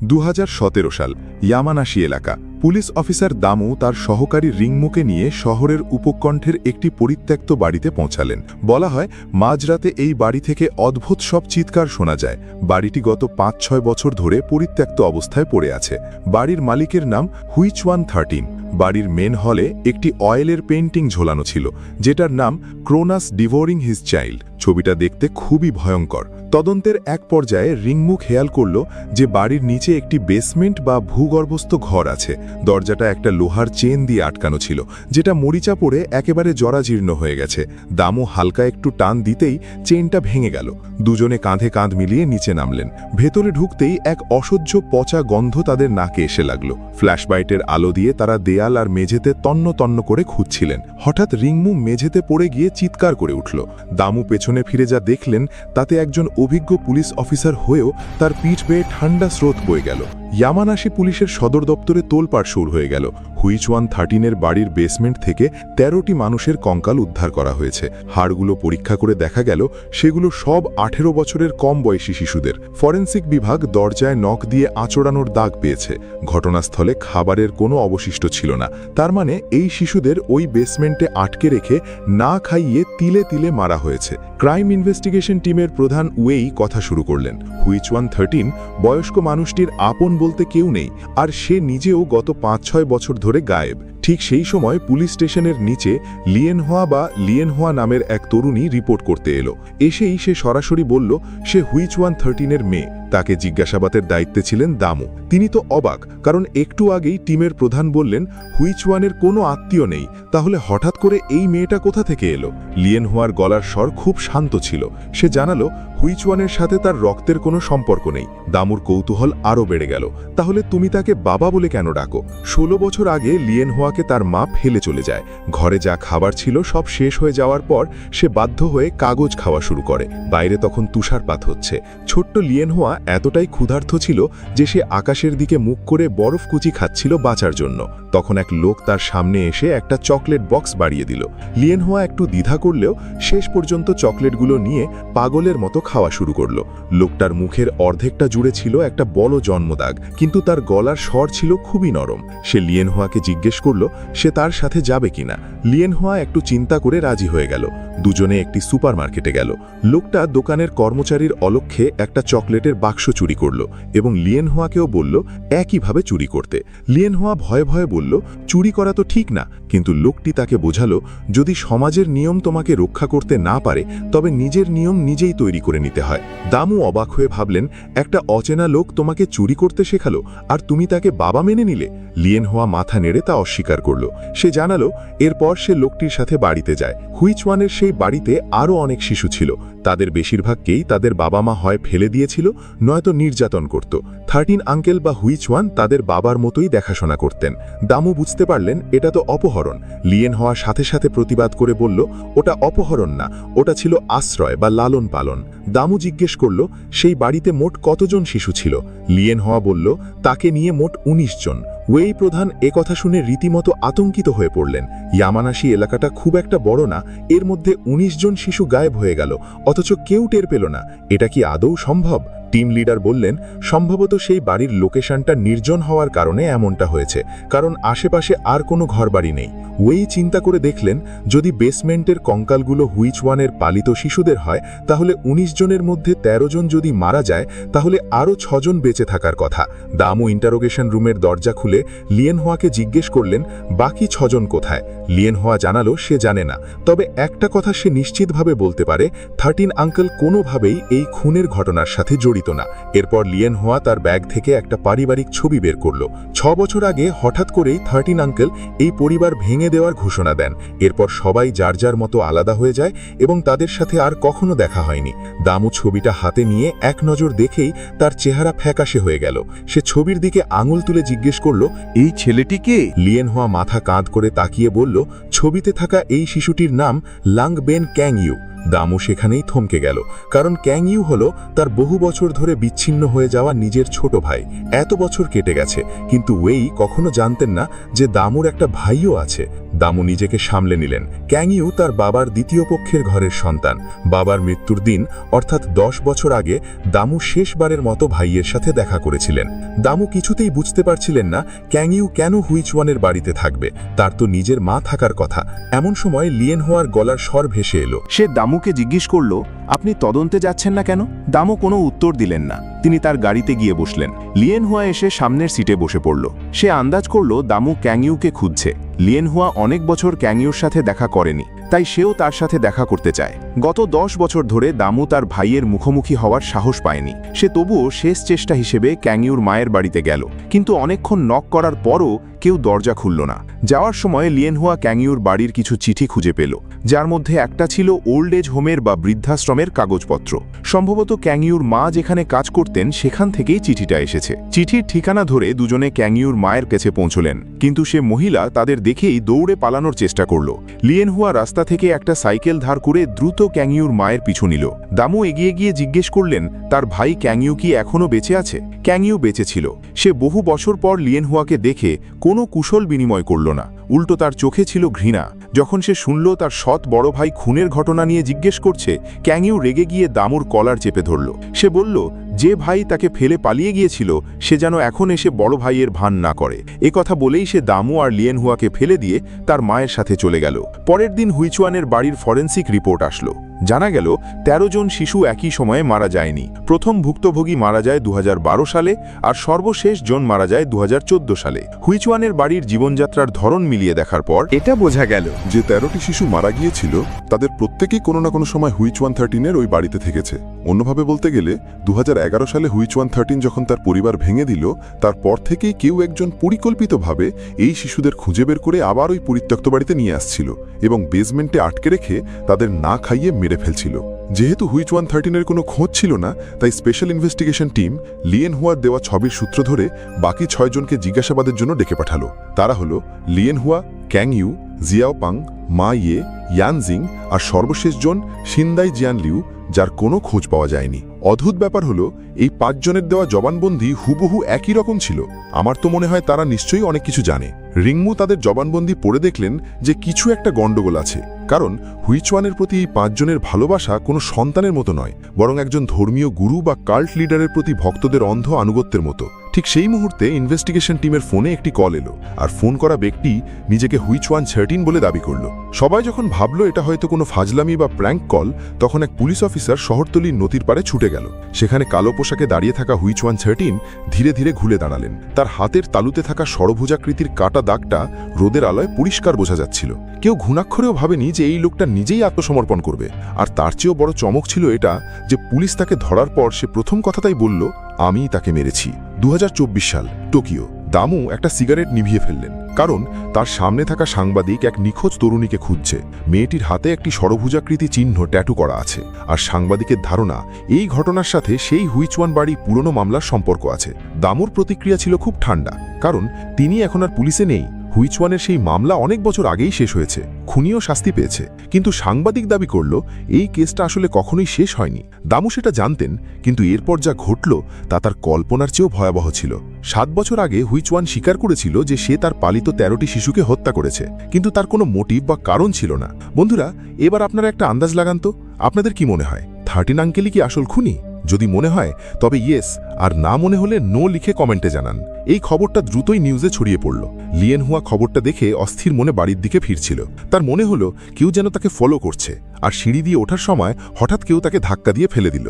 2017 সাল ইয়ামানাশি এলাকা police officer Damu তার সহকারী রিংমুকে নিয়ে শহরের উপকণ্ঠের একটি পরিত্যক্ত বাড়িতে পৌঁছালেন। বলা হয় মাঝরাতে এই বাড়ি থেকে অদ্ভুত সব চিৎকার শোনা যায়। বাড়িটি গত 5-6 বছর ধরে পরিত্যক্ত অবস্থায় পড়ে আছে। বাড়ির মালিকের নাম হুইচওয়ান 13। বাড়ির মেন হলে একটি অয়েলের পেইন্টিং ঝোলানো ছিল, যেটার নাম ক্রোনাস ডিভোরিং হিজ চাইল্ড। ছবিটা দেখতে খুবই ভয়ঙ্কর। তদন্তের এক পর্যায়ে রিংমু খেয়াল করল যে বাড়ির নিচে একটি বেসমেন্ট বা ভূগর্ভস্থ ঘর আছে। দরজাটা একটা লোহার চেন দিয়ে আটকানো ছিল, যেটা মরিচা পড়ে একেবারে জরাজীর্ণ হয়ে গেছে। দামু হালকা একটু টান দিতেই চেনটা ভেঙে গেল। দুজনে কাঁধে কাঁধ মিলিয়ে নিচে নামলেন। ভেতরে ঢুকতেই এক অসহ্য পচা গন্ধ তাদের নাকে এসে লাগলো। ফ্ল্যাশলাইটের আলো দিয়ে তারা দেয়াল আর মেঝেতে তন্ন তন্ন করে খুঁজছিলেন। হঠাৎ রিংমু মেঝেতে পড়ে গিয়ে চিৎকার করে উঠল। দামু পেছনে ফিরে যা দেখলেন তাতে একজন অভিজ্ঞ পুলিশ অফিসার হয়েও তার পিঠ বেয়ে ঠান্ডা স্রোত বয়ে গেল। ইয়ামানাশি পুলিশের সদর দপ্তরে তোলপাড় শুরু হয়ে গেল। হুইচওয়ান 13-এর বাড়ির বেসমেন্ট থেকে 13টি মানুষের কঙ্কাল উদ্ধার করা হয়েছে। হাড়গুলো পরীক্ষা করে দেখা গেল সেগুলো সব 18 বছরের কম বয়সী শিশুদের। ফরেনসিক বিভাগ দরজায় নখ দিয়ে আঁচড়ানোর দাগ পেয়েছে। ঘটনাস্থলে খাবারের কোনো অবশিষ্ট ছিল না। তার মানে এই শিশুদের ওই বেসমেন্টে আটকে রেখে না খাইয়ে তিলে তিলে মারা হয়েছে। ক্রাইম ইনভেস্টিগেশন টিমের প্রধান ওয়েই কথা শুরু করলেন। হুইচওয়ান 13 বয়স্ক মানুষটির আপন বলতে কেউ নেই, আর সে নিজেও গত 5-6 বছর ধরে গায়েব। ঠিক সেই সময় পুলিশ স্টেশনের নিচে লিয়েনহোয়া নামের এক তরুণী রিপোর্ট করতে এলো। এসেই সে সরাসরি বলল সে হুইচওয়ান 13-এর মেয়ে। তাকে জিজ্ঞাসাবাদের দায়িত্বে ছিলেন দামু। তিনি তো অবাক, কারণ একটু আগেই টিমের প্রধান বললেন হুইচওয়ানের কোনো আত্মীয় নেই। তাহলে হঠাৎ করে এই মেয়েটা কোথা থেকে এলো? লিয়েনহোয়ার গলার স্বর খুব শান্ত ছিল। সে জানালো হুইচওয়ানের সাথে তার রক্তের কোনো সম্পর্ক নেই। দামুর কৌতূহল আরও বেড়ে গেল। তাহলে তুমি তাকে বাবা বলে কেন ডাকো? 16 বছর আগে লিয়েনহোয়াকে তার মা ফেলে চলে যায়। ঘরে যা খাবার ছিল সব শেষ হয়ে যাওয়ার পর সে বাধ্য হয়ে কাগজ খাওয়া শুরু করে। বাইরে তখন তুষারপাত হচ্ছে। ছোট্ট লিয়েনহোয়া এতটাই ক্ষুধার্ত ছিল যে সে আকাশের দিকে মুখ করে বরফকুচি খাচ্ছিল বাঁচার জন্য। তখন এক লোক তার সামনে এসে একটা চকলেট বক্স বাড়িয়ে দিল। লিয়েনহোয়া একটু দ্বিধা করলেও শেষ পর্যন্ত চকলেটগুলো নিয়ে পাগলের মতো খাওয়া শুরু করল। লোকটার মুখের অর্ধেকটা জুড়ে ছিল একটা বড় জন্মদাগ, কিন্তু তার গলার স্বর ছিল খুবই নরম। সে লিয়েনহোয়াকে জিজ্ঞেস করল সে তার সাথে যাবে কিনা। লিয়েনহোয়া একটু চিন্তা করে রাজি হয়ে গেল। দুজনে একটি সুপারমার্কেটে গেল। লোকটা দোকানের কর্মচারীর অলক্ষ্যে একটা চকলেটের বাক্স চুরি করল এবং লিয়েনহোয়াকেও বলল একইভাবে চুরি করতে। লিয়েনহোয়া ভয়ে ভয়ে বলল চুরি করা তো ঠিক না, কিন্তু লোকটি তাকে বোঝালো যদি সমাজের নিয়ম তোমাকে রক্ষা করতে না পারে তবে নিজের নিয়ম নিজেই তৈরি করে নিতে হয়। দামু অবাক হয়ে ভাবলেন একটা অচেনা লোক তোমাকে চুরি করতে শেখালো আর তুমি তাকে বাবা মেনে নিলে? লিয়েনহোয়া মাথা নেড়ে তা অস্বীকার করল। সে জানালো এরপর সে লোকটির সাথে বাড়িতে যায়। হুইচওয়ানের সেই বাড়িতে আরও অনেক শিশু ছিল। তাদের বেশিরভাগকেই তাদের বাবা মা হয় ফেলে দিয়েছিল, নয়তো নির্যাতন করত। 13 আঙ্কেল বা হুইচওয়ান তাদের বাবার মতোই দেখাশোনা করতেন। দামু বুঝতে পারলেন এটা তো অপহরণ। লিয়েনহোয়া সাথে সাথে প্রতিবাদ করে বলল ওটা অপহরণ না, ওটা ছিল আশ্রয় বা লালন পালন। দামু জিজ্ঞেস করল সেই বাড়িতে মোট কতজন শিশু ছিল। লিয়েনহোয়া বলল তাকে নিয়ে মোট 19 জন। ওয়েই প্রধান কথা শুনে রীতিমতো আতঙ্কিত হয়ে পড়লেন। ইয়ামানাশি এলাকাটা খুব একটা বড় না, এর মধ্যে 19 জন শিশু গায়েব হয়ে গেল, অথচ কেউ টের পেল না। এটা কি আদৌ সম্ভব? টিম লিডার বললেন সম্ভবত সেই বাড়ির লোকেশনটা নির্জন হওয়ার কারণে এমনটা হয়েছে, কারণ আশেপাশে আর কোনো ঘরবাড়ি নেই। ওয়েই চিন্তা করে দেখলেন যদি বেসমেন্টের কঙ্কালগুলো হুইচওয়ানের পালিত শিশুদের হয় তাহলে 19 জনের মধ্যে 13 জন যদি মারা যায় তাহলে আরও 6 জন বেঁচে থাকার কথা। দামু ইন্টারোগেশন রুমের দরজা খুলে লিয়েনহোয়াকে জিজ্ঞেস করলেন বাকি 6 জন কোথায়। লিয়েনহোয়া জানালো সে জানে না, তবে একটা কথা সে নিশ্চিতভাবে বলতে পারে 13 আঙ্কেল কোনোভাবেই এই খুনের ঘটনার সাথে জড়িত না। এরপর লিয়েনহোয়া তার ব্যাগ থেকে একটা পারিবারিক ছবি বের করল। 6 বছর আগে হঠাৎ করেই 13 আঙ্কেল এই পরিবার ভেঙে দেওয়ার ঘোষণা দেন। এরপর সবাই যার যার মতো আলাদা হয়ে যায় এবং তাদের সাথে আর কখনো দেখা হয়নি। দামু ছবিটা হাতে নিয়ে এক নজর দেখেই তার চেহারা ফ্যাকাশে হয়ে গেল। সে ছবির দিকে আঙুল তুলে জিজ্ঞেস করল এই ছেলেটি কে? লিয়েনহোয়া মাথা কাঁধ করে তাকিয়ে বলল ছবিতে থাকা এই শিশুটির নাম লাং বেন ক্যাং ইউ। দামু সেখানেই থমকে গেল, কারণ ক্যাং ইউ হলো তার বহু বছর ধরে বিচ্ছিন্ন হয়ে যাওয়া নিজের ছোট ভাই। এত বছর কেটে গেছে, কিন্তু ওয়েই কখনো জানতেন না যে দামুর একটা ভাইও আছে। দামু নিজেকে সামলে নিলেন। ক্যাং ইউ তার বাবার দ্বিতীয় পক্ষের ঘরের সন্তান। বাবার মৃত্যুর দিন অর্থাৎ 10 বছর আগে দামু শেষবারের মতো ভাইয়ের সাথে দেখা করেছিলেন। দামু কিছুতেই বুঝতে পারছিলেন না ক্যাং ইউ কেন হুইচওয়ানের বাড়িতে থাকবে, তার তো নিজের মা থাকার কথা। এমন সময় লিয়েন হোয়ার গলার স্বর ভেসে এলো। সে দামুকে জিজ্ঞেস করল, আপনি তদন্তে যাচ্ছেন না কেন? দামু কোনো উত্তর দিলেন না। তিনি তার গাড়িতে গিয়ে বসলেন। লিয়েন হুয়া এসে সামনের সিটে বসে পড়ল। সে আন্দাজ করল দামু ক্যাং ইউকে খুঁজছে। লিয়েন হুয়া অনেক বছর ক্যাং ইউর সাথে দেখা করেনি, তাই সেও তার সাথে দেখা করতে চায়। গত 10 বছর ধরে দামু তার ভাইয়ের মুখোমুখি হওয়ার সাহস পায়নি। সে তবুও শেষ চেষ্টা হিসেবে ক্যাং ইউর মায়ের বাড়িতে গেল, কিন্তু অনেকক্ষণ নক করার পরও কেউ দরজা খুলল না। যাওয়ার সময় লিয়েন হুয়া ক্যাং ইউর বাড়ির কিছু চিঠি খুঁজে পেল, যার মধ্যে একটা ছিল ওল্ড এজ হোমের বা বৃদ্ধাশ্রমের কাগজপত্র। সম্ভবত ক্যাং ইউর মা যেখানে কাজ করতেন সেখান থেকেই চিঠিটা এসেছে। চিঠির ঠিকানা ধরে দুজনে ক্যাং ইউর মায়ের কাছে পৌঁছলেন, কিন্তু সে মহিলা তাদের দেখেই দৌড়ে পালানোর চেষ্টা করল। লিয়েন হুয়া রাস্তা থেকে একটা সাইকেল ধার করে দ্রুত ক্যাং ইউর মায়ের পিছু নিল। দামু এগিয়ে গিয়ে জিজ্ঞেস করলেন তার ভাই ক্যাং ইউ কি এখনও বেঁচে আছে। ক্যাং ইউ বেঁচে ছিল। সে বহু বছর পর লিয়েন হুয়াকে দেখে কোনো কুশল বিনিময় করল না, উল্টো তার চোখে ছিল ঘৃণা। যখন সে শুনল তার সৎ বড় ভাই খুনের ঘটনা নিয়ে জিজ্ঞেস করছে, ক্যাং ইউ রেগে গিয়ে দামুর কলার চেপে ধরল। সে বলল যে ভাই তাকে ফেলে পালিয়ে গিয়েছিল সে যেন এখন এসে বড় ভাইয়ের ভান না করে। এ কথা বলেই সে দামু আর লিয়েন হুয়াকে ফেলে দিয়ে তার মায়ের সাথে চলে গেল। পরের দিন হুইচওয়ানের বাড়ির ফরেন্সিক রিপোর্ট আসলো। জানা গেল 13 জন শিশু একই সময়ে মারা যায়নি। প্রথম ভুক্তভোগী মারা যায় 2012 সালে, আর সর্বশেষ জন মারা যায় 2014 সালে। হুইচওয়ানের বাড়ির জীবনযাত্রার ধরন মিলিয়ে দেখার পর এটা বোঝা গেল যে 13টি শিশু মারা গিয়েছিল তাদের প্রত্যেকেই কোনো না কোনো সময় হুইচওয়ান 13-এর ওই বাড়িতে থেকেছে। অন্যভাবে বলতে গেলে 2011 সালে হুইচওয়ান 13 যখন তার পরিবার ভেঙে দিল, তারপর থেকেই কেউ একজন পরিকল্পিতভাবে এই শিশুদের খুঁজে বের করে আবার ওই পরিত্যক্ত বাড়িতে নিয়ে আসছিল এবং বেসমেন্টে আটকে রেখে তাদের না খাইয়ে মেরে ফেলছিল। যেহেতু হুইচওয়ান 13-এর কোনো খোঁজ ছিল না, তাই স্পেশাল ইনভেস্টিগেশন টিম লিয়েন হুয়ার দেওয়া ছবির সূত্র ধরে বাকি 6 জনকে জিজ্ঞাসাবাদের জন্য ডেকে পাঠালো। তারা হলো লিয়েন হুয়া, ক্যাং ইউ, জিয়াওপাং, মা ইয়ে, ইয়ানজিং আর সর্বশেষ জন শিনদাই জিয়ানলিউ, যার কোনো খোঁজ পাওয়া যায়নি। অদ্ভুত ব্যাপার হলো এই 5 জনের দেওয়া জবানবন্দি হুবহু একই রকম ছিল। আমার তো মনে হয় তারা নিশ্চয়ই অনেক কিছু জানে। রিংমু তাদের জবানবন্দি পড়ে দেখলেন যে কিছু একটা গণ্ডগোল আছে, কারণ হুইচওয়ানের প্রতি এই 5 জনের ভালোবাসা কোনো সন্তানের মতো নয়, বরং একজন ধর্মীয় গুরু বা কাল্ট লিডারের প্রতি ভক্তদের অন্ধ আনুগত্যের মতো। ঠিক সেই মুহূর্তে ইনভেস্টিগেশন টিমের ফোনে একটি কল এলো, আর ফোন করা ব্যক্তি নিজেকে হুইচওয়ান 13 বলে দাবি করল। সবাই যখন ভাবল এটা হয়তো কোনো ফাজলামি বা প্র্যাঙ্ক কল, তখন এক পুলিশ অফিসার শহরতলির নদীর পাড়ে ছুটে গেল। সেখানে কালো পোশাকে দাঁড়িয়ে থাকা হুইচওয়ান 13 ধীরে ধীরে ঘুরে দাঁড়ালেন। তার হাতের তালুতে থাকা ষড়ভুজাকৃতির কাটা দাগটা রোদের আলোয় পরিষ্কার বোঝা যাচ্ছিল। কেউ ঘুণাক্ষরেও ভাবেনি যে এই লোকটা নিজেই আত্মসমর্পণ করবে। আর তার চেয়েও বড় চমক ছিল এটা যে পুলিশ তাকে ধরার পর সে প্রথম কথাটাই বলল, আমিই তাকে মেরেছি। 2024 সাল, টোকিও। দামু একটা সিগারেট নিভিয়ে ফেললেন, কারণ তার সামনে থাকা সাংবাদিক এক নিখোঁজ তরুণীকে খুঁজছে। মেয়েটির হাতে একটি ষড়ভুজাকৃতি চিহ্ন ট্যাটু করা আছে, আর সাংবাদিকের ধারণা এই ঘটনার সাথে সেই হুইচওয়ান বাড়ি পুরনো মামলার সম্পর্ক আছে। দামুর প্রতিক্রিয়া ছিল খুব ঠান্ডা, কারণ তিনি এখন আর পুলিশে নেই। হুইচওয়ানের সেই মামলা অনেক বছর আগেই শেষ হয়েছে, খুনিও শাস্তি পেয়েছে। কিন্তু সাংবাদিক দাবি করল এই কেসটা আসলে কখনোই শেষ হয়নি। দামু সেটা জানতেন, কিন্তু এরপর যা ঘটল তা তার কল্পনার চেয়েও ভয়াবহ ছিল। 7 বছর আগে হুইচওয়ান স্বীকার করেছিল যে সে তার পালিত 13টি শিশুকে হত্যা করেছে, কিন্তু তার কোনো মোটিভ বা কারণ ছিল না। বন্ধুরা, এবার আপনারা একটা আন্দাজ লাগান তো, আপনাদের কি মনে হয় 13 আঙ্কেলই কি আসল খুনি? যদি মনে হয় তবে ইয়েস, আর না মনে হলে নো লিখে কমেন্টে জানান। এই খবরটা দ্রুতই নিউজে ছড়িয়ে পড়ল। লিয়েন হুয়া খবরটা দেখে অস্থির মনে বাড়ির দিকে ফিরছিল। তার মনে হলো কেউ যেন তাকে ফলো করছে, আর সিঁড়ি দিয়ে ওঠার সময় হঠাৎ কেউ তাকে ধাক্কা দিয়ে ফেলে দিল।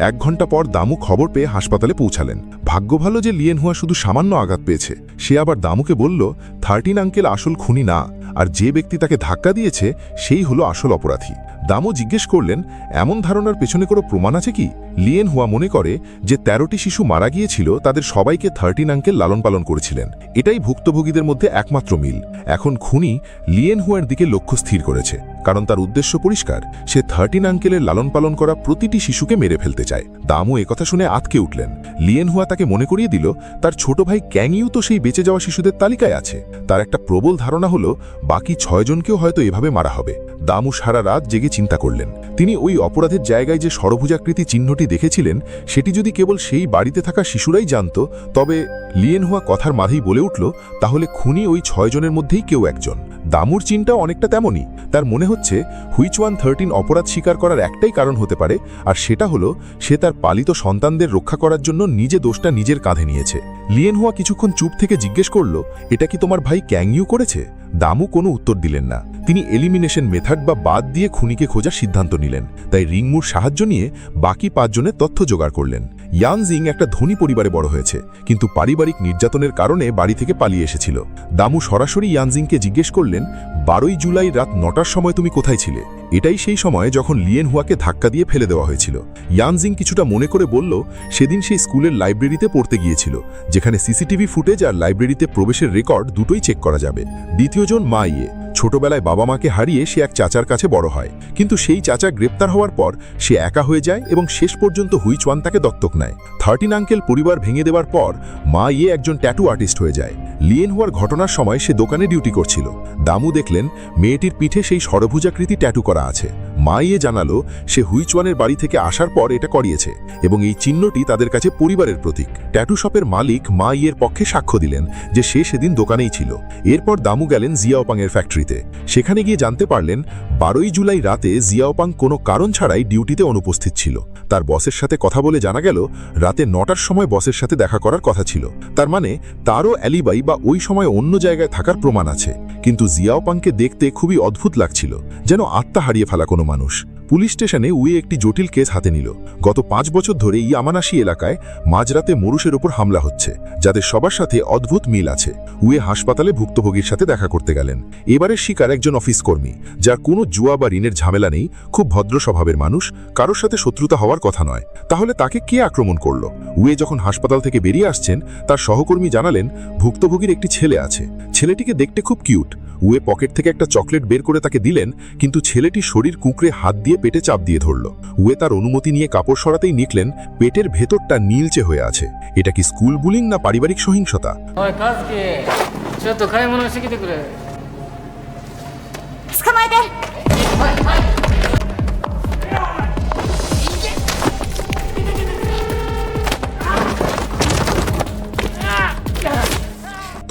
1 ঘন্টা পর দামু খবর পেয়ে হাসপাতালে পৌঁছালেন। ভাগ্য ভালো যে লিয়েন হুয়া শুধু সামান্য আঘাত পেয়েছে। সে আবার দামুকে বলল 13 আঙ্কেল আসল খুনি না, আর যে ব্যক্তি তাকে ধাক্কা দিয়েছে সেই হলো আসল অপরাধী। দামু জিজ্ঞেস করলেন এমন ধারণার পেছনে কোনো প্রমাণ আছে কি? লিয়েন হুয়া মনে করে যে 13টি শিশু মারা গিয়েছিল তাদের সবাইকে 13 আঙ্কেল লালন পালন করেছিলেন। এটাই ভুক্তভোগীদের মধ্যে একমাত্র মিল। এখন খুনি লিয়েন হুয়ার দিকে লক্ষ্য স্থির করেছে, কারণ তার উদ্দেশ্য পরিষ্কার, সে 13 আঙ্কেলের লালন পালন করা প্রতিটি শিশুকে মেরে ফেলতে চায়। দামু একথা শুনে আঁতকে উঠলেন। লিয়েন হুয়া তাকে মনে করিয়ে দিল তার ছোট ভাই ক্যাংইউ তো সেই বেঁচে যাওয়া শিশুদের তালিকায় আছে। তার একটা প্রবল ধারণা হলো বাকি 6 জনকেও হয়তো এভাবে মারা হবে। দামু সারা রাত জেগে চিন্তা করলেন। তিনি ওই অপরাধের জায়গায় যে ষড়ভুজাকৃতি চিহ্নটি দেখেছিলেন সেটি যদি কেবল সেই বাড়িতে থাকা শিশুরাই জানত, তবে লিয়েন হুয়া কথার মাঝেই বলে উঠল, তাহলে খুনি ওই 6 জনের মধ্যেই কেউ একজন। দামুর চিন্তাও অনেকটা তেমনই। তার মনে হচ্ছে হুইচওয়ান 13 অপরাধ স্বীকার করার একটাই কারণ হতে পারে, আর সেটা হলো সে তার পালিত সন্তানদের রক্ষা করার জন্য নিজে দোষটা নিজের কাঁধে নিয়েছে। লিয়েন হুয়া কিছুক্ষণ চুপ থেকে জিজ্ঞেস করল, এটা কি তোমার ভাই ক্যাংইউ করেছে? দামু কোনো উত্তর দিলেন না। তিনি এলিমিনেশন মেথড বা বাদ দিয়ে খুনিকে খোঁজার সিদ্ধান্ত নিলেন। তাই রিংমুর সাহায্য নিয়ে বাকি 5 জনের তথ্য জোগাড় করলেন। ইয়ানজিং একটা ধনী পরিবারে বড় হয়েছে, কিন্তু পারিবারিক নির্যাতনের কারণে বাড়ি থেকে পালিয়ে এসেছিল। দামু সরাসরি ইয়ানজিংকে জিজ্ঞেস করলেন, 12 জুলাই রাত 9টার সময় তুমি কোথায় ছিলে? এটাই সেই সময় যখন লিয়েন হুয়াকে ধাক্কা দিয়ে ফেলে দেওয়া হয়েছিল। ইয়ানজিং কিছুটা মনে করে বলল, সেদিন সেই স্কুলের লাইব্রেরিতে পড়তে গিয়েছিল, যেখানে সিসিটিভি ফুটেজ আর লাইব্রেরিতে প্রবেশের রেকর্ড দুটোই চেক করা যাবে। দ্বিতীয়জন মা ইয়ে। ছোটবেলায় বাবা মাকে হারিয়ে সে এক চাচার কাছে বড় হয়, কিন্তু সেই চাচা গ্রেপ্তার হওয়ার পর সে একা হয়ে যায় এবং শেষ পর্যন্ত হুইচওয়ান তাকে দত্তক নেয়। 13 আঙ্কেল পরিবার ভেঙে দেওয়ার পর মা ইয়ে একজন ট্যাটু আর্টিস্ট হয়ে যায়। লিয়েন হুয়ার ঘটনার সময় সে দোকানে ডিউটি করছিল। দামু দেখলেন মেয়েটির পিঠে সেই ষড়ভুজাকৃতি ট্যাটু করা আছে। মা ইয়ে জানালো সে হুইচওয়ানের বাড়ি থেকে আসার পর এটা করিয়েছে এবং এই চিহ্নটি তাদের কাছে পরিবারের প্রতীক। ট্যাটু শপের মালিক মা ইয়ের পক্ষে সাক্ষ্য দিলেন যে সে সেদিন দোকানেই ছিল। এরপর দামু গেলেন জিয়াওপাংয়ের ফ্যাক্টরিতে। সেখানে গিয়ে জানতে পারলেন 12 জুলাই রাতে জিয়াওপাং কোনো কারণ ছাড়াই ডিউটিতে অনুপস্থিত ছিল। তার বসের সাথে কথা বলে জানা গেল রাতে 9টার সময় বসের সাথে দেখা করার কথা ছিল। তার মানে তারও অ্যালিবাই বা ওই সময় অন্য জায়গায় থাকার প্রমাণ আছে। কিন্তু জিয়াওপাংকে দেখতে খুবই অদ্ভুত লাগছিল, যেন আত্মা হারিয়ে ফেলা কোনো মানুষ। পুলিশ স্টেশনে উয়ে একটি জটিল কেস হাতে নিল। গত 5 বছর ধরে ইয়ামানাশি এলাকায় মাঝরাতে মরুষের ওপর হামলা হচ্ছে, যাদের সবার সাথে অদ্ভুত মিল আছে। উয়ে হাসপাতালে ভুক্তভোগীর সাথে দেখা করতে গেলেন। এবারের শিকার একজন অফিস কর্মী, যার কোনো জুয়া বা ঋণের ঝামেলা নেই, খুব ভদ্র স্বভাবের মানুষ, কারোর সাথে শত্রুতা হওয়ার কথা নয়। তাহলে তাকে কে আক্রমণ করল? উয়ে যখন হাসপাতাল থেকে বেরিয়ে আসছেন, তার সহকর্মী জানালেন ভুক্তভোগীর একটি ছেলে আছে। ছেলেটিকে দেখতে খুব কিউট। উয়ে পকেট থেকে একটা চকলেট বের করে তাকে দিলেন, কিন্তু ছেলেটি শরীর কুঁকড়ে হাত দিয়ে পেটে চাপ দিয়ে ধরল। উয়ে তার অনুমতি নিয়ে কাপড় সরাতেই নিকলেন পেটের ভেতরটা নীলচে হয়ে আছে। এটা কি স্কুল বুলিং না পারিবারিক সহিংসতা?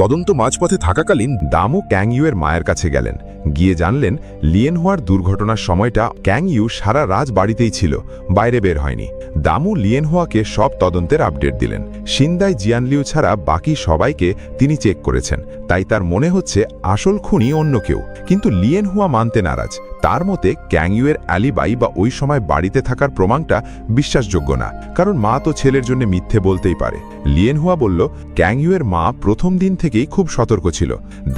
তদন্ত মাঝপথে থাকাকালীন দামু ক্যাংইউয়ের মায়ের কাছে গেলেন। গিয়ে জানলেন লিয়েন হুয়ার দুর্ঘটনার সময়টা ক্যাংইউ সারা রাত বাড়িতেই ছিল, বাইরে বের হয়নি। দামু লিয়েন হুয়াকে সব তদন্তের আপডেট দিলেন। সিন্দাই জিয়ানলিউ ছাড়া বাকি সবাইকে তিনি চেক করেছেন, তাই তার মনে হচ্ছে আসল খুনি অন্য কেউ। কিন্তু লিয়েন হুয়া মানতে নারাজ। তার মতে ক্যাংইউয়ের অ্যালিবাই বা ওই সময় বাড়িতে থাকার প্রমাণটা বিশ্বাসযোগ্য না, কারণ মা তো ছেলের জন্য মিথ্যে বলতেই পারে। লিয়েন হুয়া বলল ক্যাংইউয়ের মা প্রথম দিন থেকেই খুব সতর্ক ছিল,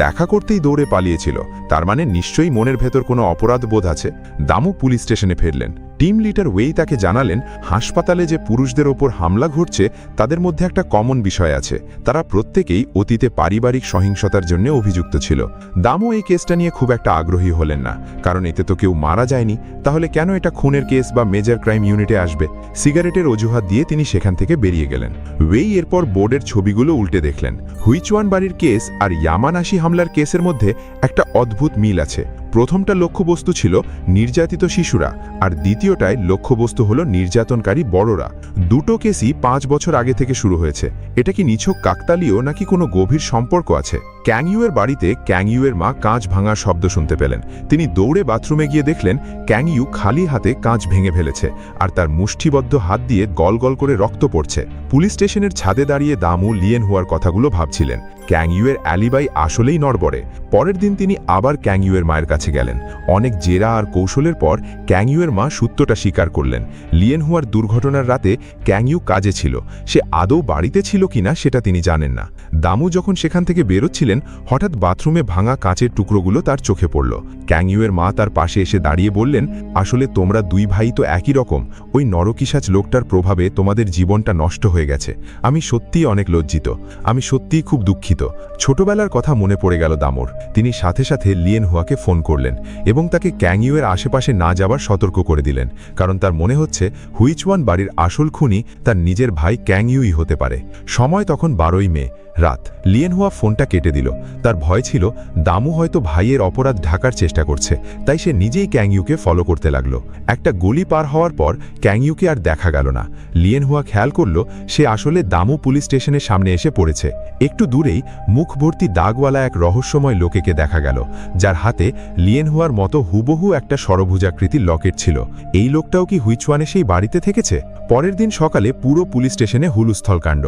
দেখা করতেই দৌড়ে পালিয়েছিল। তার মানে নিশ্চয়ই মনের ভেতর কোনো অপরাধ বোধ আছে। দামু পুলিশ স্টেশনে ফিরলেন। টিম লিডার ওয়েই তাকে জানালেন হাসপাতালে যে পুরুষদের ওপর হামলা ঘটছে তাদের মধ্যে একটা কমন বিষয় আছে, তারা প্রত্যেকেই অতীতে পারিবারিক সহিংসতার জন্য অভিযুক্ত ছিল। দামু এই কেসটা নিয়ে খুব একটা আগ্রহী হলেন না, কারণ এতে তো কেউ মারা যায়নি, তাহলে কেন এটা খুনের কেস বা মেজর ক্রাইম ইউনিটে আসবে? সিগারেটের অজুহাত দিয়ে তিনি সেখান থেকে বেরিয়ে গেলেন। ওয়েই এরপর বোর্ডের ছবিগুলো উল্টে দেখলেন। হুইচওয়ান বাড়ির কেস আর ইয়ামানাশি হামলার কেসের মধ্যে একটা অদ্ভুত মিল আছে। প্রথমটা লক্ষ্যবস্তু ছিল নির্যাতিত শিশুরা, আর দ্বিতীয়টায় লক্ষ্যবস্তু হলো নির্যাতনকারী বড়রা। দুটো কেসই 5 বছর আগে থেকে শুরু হয়েছে। এটা কি নিছক কাকতালীয় নাকি কোনো গভীর সম্পর্ক আছে? ক্যাংইউয়ের বাড়িতে ক্যাংইউয়ের মা কাঁচ ভাঙার শব্দ শুনতে পেলেন। তিনি দৌড়ে বাথরুমে গিয়ে দেখলেন ক্যাংইউ খালি হাতে কাঁচ ভেঙে ফেলেছে, আর তার মুষ্টিবদ্ধ হাত দিয়ে গল গল করে রক্ত পড়ছে। পুলিশ স্টেশনের ছাদে দাঁড়িয়ে দামু লিয়েন হুয়ার কথাগুলো ভাবছিলেন। ক্যাংইউয়ের অ্যালিবাই আসলেই নড়বড়ে। পরের দিন তিনি আবার ক্যাংইউয়ের মায়ের কাছে গেলেন। অনেক জেরা আর কৌশলের পর ক্যাংইউয়ের মা সত্যটা স্বীকার করলেন। লিয়েন হুয়ার দুর্ঘটনার রাতে ক্যাংইউ কাজে ছিল, সে আদৌ বাড়িতে ছিল কিনা সেটা তিনি জানেন না। দামু যখন সেখান থেকে বেরোচ্ছিলেন, হঠাৎ বাথরুমে ভাঙা কাঁচের টুকরোগুলো তার চোখে পড়ল। ক্যাংইউয়ের মা তার পাশে এসে দাঁড়িয়ে বললেন, আসলে তোমরা দুই ভাই তো একই রকম। ওই নরকিশাচ লোকটার প্রভাবে তোমাদের জীবনটা নষ্ট হয়ে গেছে। আমি সত্যিই অনেক লজ্জিত, আমি সত্যিই খুব দুঃখিত। পরিচিত। ছোটবেলার কথা মনে পড়ে গেল দামোর। তিনি সাথে সাথে লিয়েন হুয়াকে ফোন করলেন এবং তাকে ক্যাংইউয়ের আশেপাশে না যাবার সতর্ক করে দিলেন, কারণ তার মনে হচ্ছে হুইচওয়ান বাড়ির আসল খুনি তার নিজের ভাই ক্যাংইউই হতে পারে। সময় তখন 12ই মে রাত। লিয়েন হুয়া ফোনটা কেটে দিল। তার ভয় ছিল দামু হয়তো ভাইয়ের অপরাধ ঢাকার চেষ্টা করছে, তাই সে নিজেই ক্যাংইউকে ফলো করতে লাগলো। একটা গলি পার হওয়ার পর ক্যাংইউকে আর দেখা গেল না। লিয়েন হুয়া খেয়াল করল সে আসলে দামু পুলিশ স্টেশনের সামনে এসে পড়েছে। একটু দূরেই মুখ ভর্তি দাগওয়ালা এক রহস্যময় লোকেকে দেখা গেল, যার হাতে লিয়েন হুয়ার মতো হুবহু একটা ষড়ভুজাকৃতির লকেট ছিল। এই লোকটাও কি হুইচওয়ানে সেই বাড়িতে থেকেছে? পরের দিন সকালে পুরো পুলিশ স্টেশনে হুলুস্থল কাণ্ড।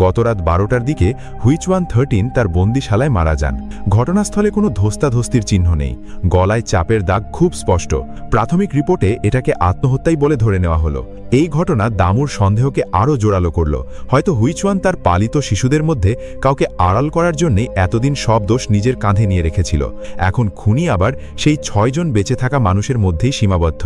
গতরাত 12টার দিকে হুইচওয়ান 13 তার বন্দিশালায় মারা যান। ঘটনাস্থলে কোনো ধস্তাধস্তির চিহ্ন নেই। গলায় চাপের দাগ খুব স্পষ্ট। প্রাথমিক রিপোর্টে এটাকে আত্মহত্যাই বলে ধরে নেওয়া হলো। এই ঘটনা দামুর সন্দেহকে আরও জোরালো করল। হয়তো হুইচওয়ান তার পালিত শিশুদের মধ্যে কাউকে আড়াল করার জন্যই এতদিন সব দোষ নিজের কাঁধে নিয়ে রেখেছিল। এখন খুনি আবার সেই 6 জন বেঁচে থাকা মানুষের মধ্যেই সীমাবদ্ধ।